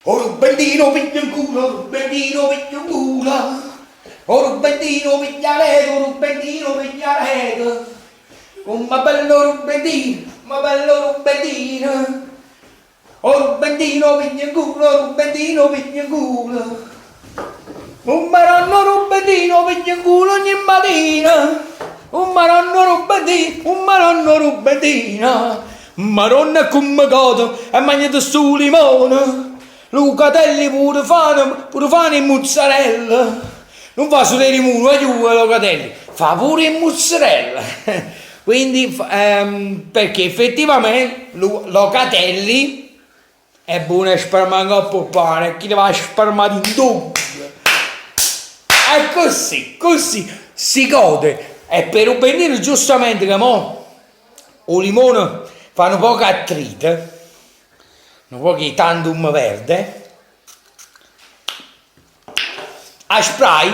Oh Rubendino piglia in culo, Rubendino piglia in culo. Oh Rubendino pigliaredo, Rubendino pigliaredo. Oh ma bello Rubendino, ma bello Rubendino. Oh Rubendino piglia in culo, Rubendino piglia in culo. Un maranno Rubendino piglia in culo ogni mattina. Un maranno Rubendino, un maranno Rubendino. Maronna come godo e mangiate su limone. Lucatelli pure fane e mozzarella. Non fa solo i limoni, aiuto Lucatelli, fa pure in mozzarella. Quindi, perché effettivamente Locatelli è buono a spermare col pane, chi le va a spermare in doppio. E così si gode. E per Rubendino giustamente che mo o limone fanno poco attrite, un po' di tandem verde, a spray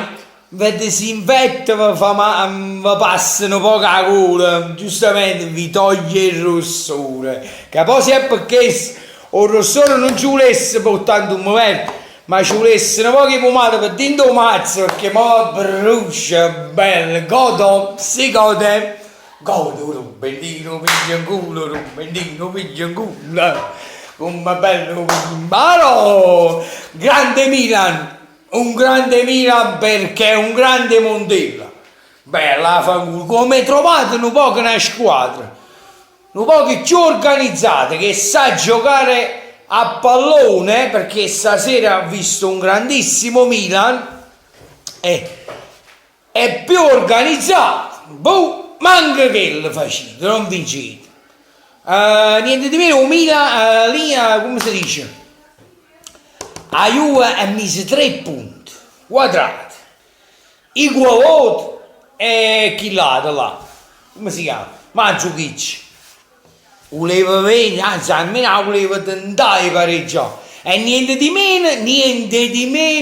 vede si infetta, vi passano poco la gola, giustamente vi toglie il rossore, che poi se è perché il rossore non ci volesse per il tandem verde, ma ci volesse un po' di pomata per dentro il mazzo, perché mo brucia bello, godo, si gode. Godo Rubendino piglia in culo, Rubendino piglia in culo. Come bello Maro! Grande Milan! Un grande Milan perché è un grande Montella. Bella fangula. Come trovate un po' una squadra, un po' più organizzata, che sa giocare a pallone, perché stasera ho visto un grandissimo Milan e è più organizzato. Boh! Manca che lo facete, non vincete. Niente di meno, Milan, lì, come si dice? A Juve ha messo 3 punti quadrati. I Guavot e chi là, come si chiama? Mandzukic. Voleva venire, anzi almeno voleva tentare di pareggiare. E niente di meno,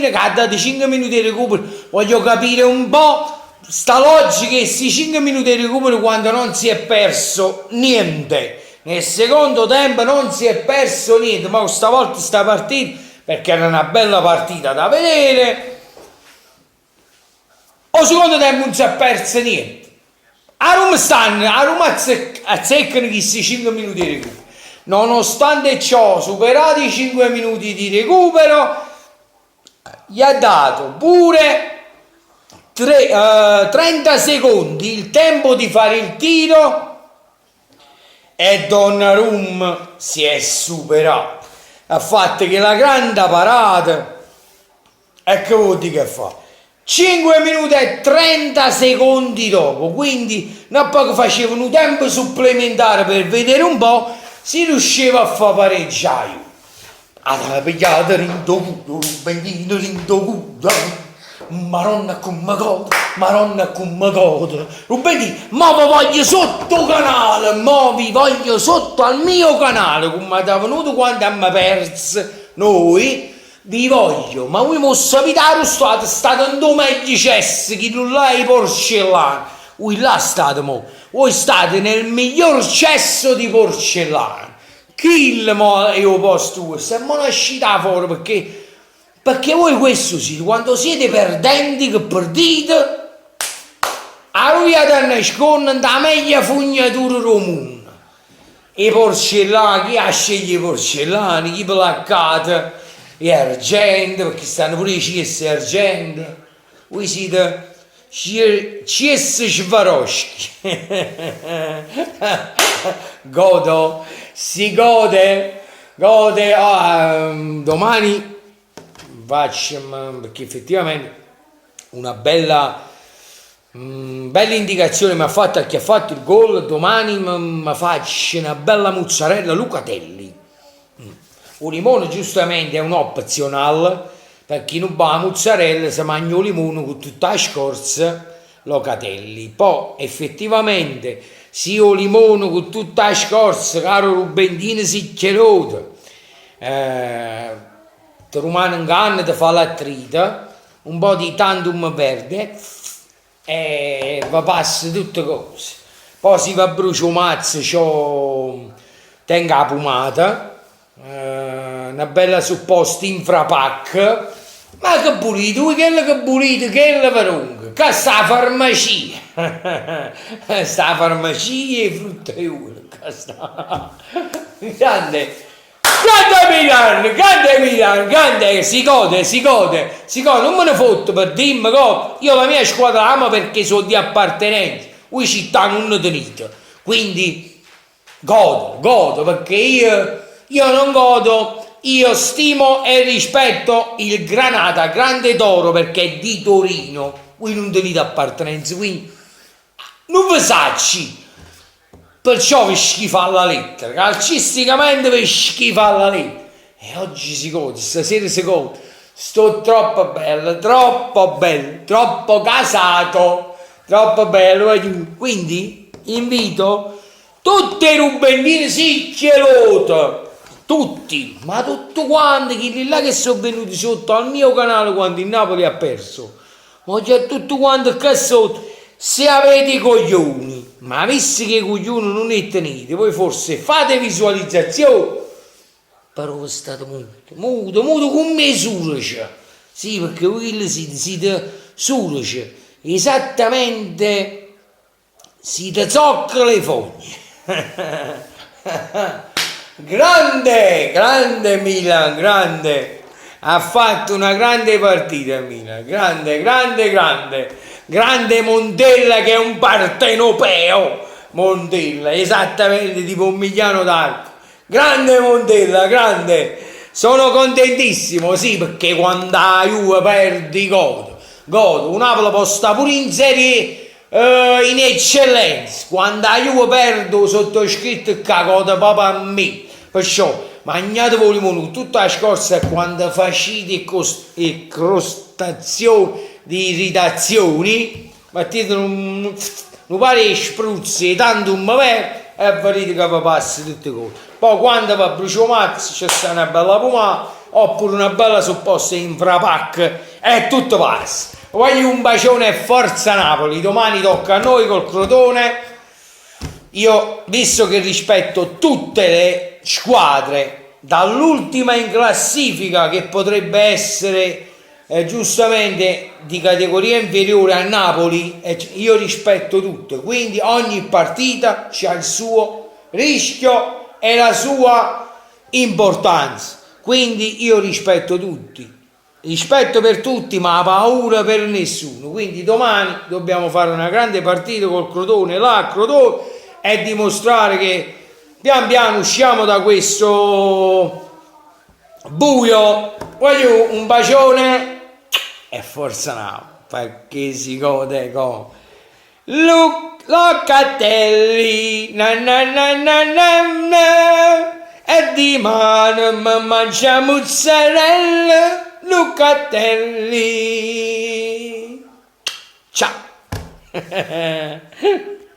che ha dato 5 minuti di recupero. Voglio capire un po' sta logica, questi 5 minuti di recupero quando non si è perso niente. Nel secondo tempo non si è perso niente, ma stavolta sta partita, perché era una bella partita da vedere, al secondo tempo non si è perso niente. A Roma azzeccano questi 5 minuti di recupero. Nonostante ciò, superati i 5 minuti di recupero, gli ha dato pure 30 secondi il tempo di fare il tiro e Donnarumma si è superato. Ha fatto che la grande parata, e che vuol dire che fa? 5 minuti e 30 secondi dopo, quindi non poco facevano un tempo supplementare per vedere un po' si riusciva a far pareggiare. Alla pigliata rindocuto, Rubendino rindocuto. Maronna come godo, Rubendino, ma vi voglio sotto canale, ma vi voglio sotto al mio canale, come da venuto quando abbiamo perso noi, vi voglio, ma voi non sapete lo state in meglio cesso, chi non là i porcellani, voi là state mo, voi state nel miglior cesso di porcellana, kill mo è il posto vostro, e mo non uscite fuori perché voi questo siete, quando siete perdenti, che perdite, a lui a nascondere la meglio fognatura del mondo. I porcellani, chi ha sceglie i porcellani, chi placcate, gli argenti, perché stanno pure i CS argenti. Voi siete CS Svaroschi. Godo, si gode, domani faccio, perché effettivamente una bella indicazione mi ha fatto a chi ha fatto il gol. Domani mi faccio una bella mozzarella Lucatelli. Un limone giustamente è un opzionale, per chi non va la mozzarella si mangia un limone con tutta la scorza Locatelli. Poi effettivamente sia un limone con tutta la scorza, caro Rubendino siccheroto, ti rimane in canna, ti fa l'attrita, un po' di tandem verde e va passa tutte cose. Poi si va a bruciare un mazzo, tenga la pomata, una bella supposta infrapack, ma che pulito, che pulito, che verunga, che sta farmacia, sta farmacia e frutteula, che sta, grande. Grande Milan, grande, si gode, non me ne fotto per dirmi che io la mia squadra la amo perché sono di appartenenza, qui città non tenete, quindi godo, perché io non godo, io stimo e rispetto il Granata, grande d'oro perché è di Torino, qui non tenete appartenenza, quindi non vi sacci. Perciò vi schifa la lettera, calcisticamente vi schifa la lettera. E oggi si gode, stasera si gode. Sto troppo bello, troppo casato, troppo bello. Quindi invito tutti i rubendini sicchieloti, tutti, ma tutti quanti, quelli là che sono venuti sotto al mio canale quando il Napoli ha perso. Ma c'è tutti quanti che sotto, se avete i coglioni. Ma visto che i coglioni non ne tenete, voi forse fate visualizzazione, però voi state muto con me surice. Sì, perché voi siete surice, esattamente siete zoccole le fogne. Grande Milan, grande. Ha fatto una grande partita Milan, grande Montella che è un partenopeo, Montella, esattamente tipo un Migliano d'Arco, grande Montella, grande, sono contentissimo, sì, perché quando la Juve perdi godo, un Napoli può stare pure in serie in eccellenza, quando la Juve perdo sottoscritto il cagoda proprio a me, perciò magnatevi limone, tutta la scorsa è quando facete e crostazioni di irritazioni, mettete un pare di spruzzi, tanto un bevè e vedete che vi passa tutte cose. Poi quando va a bruciare mazzo c'è sta una bella pomata oppure una bella supposta infrapack e tutto passa. Voglio un bacione e forza Napoli, domani tocca a noi col Crotone. Io, visto che rispetto tutte le squadre, dall'ultima in classifica che potrebbe essere giustamente di categoria inferiore a Napoli, io rispetto tutte, quindi ogni partita ha il suo rischio e la sua importanza, quindi io rispetto tutti, rispetto per tutti ma paura per nessuno, quindi domani dobbiamo fare una grande partita col Crotone là a Crotone e dimostrare che pian piano usciamo da questo buio. Voglio un bacione e forza Napoli, perché si gode con Locatelli e di mano mangia mozzarella Locatelli, ciao.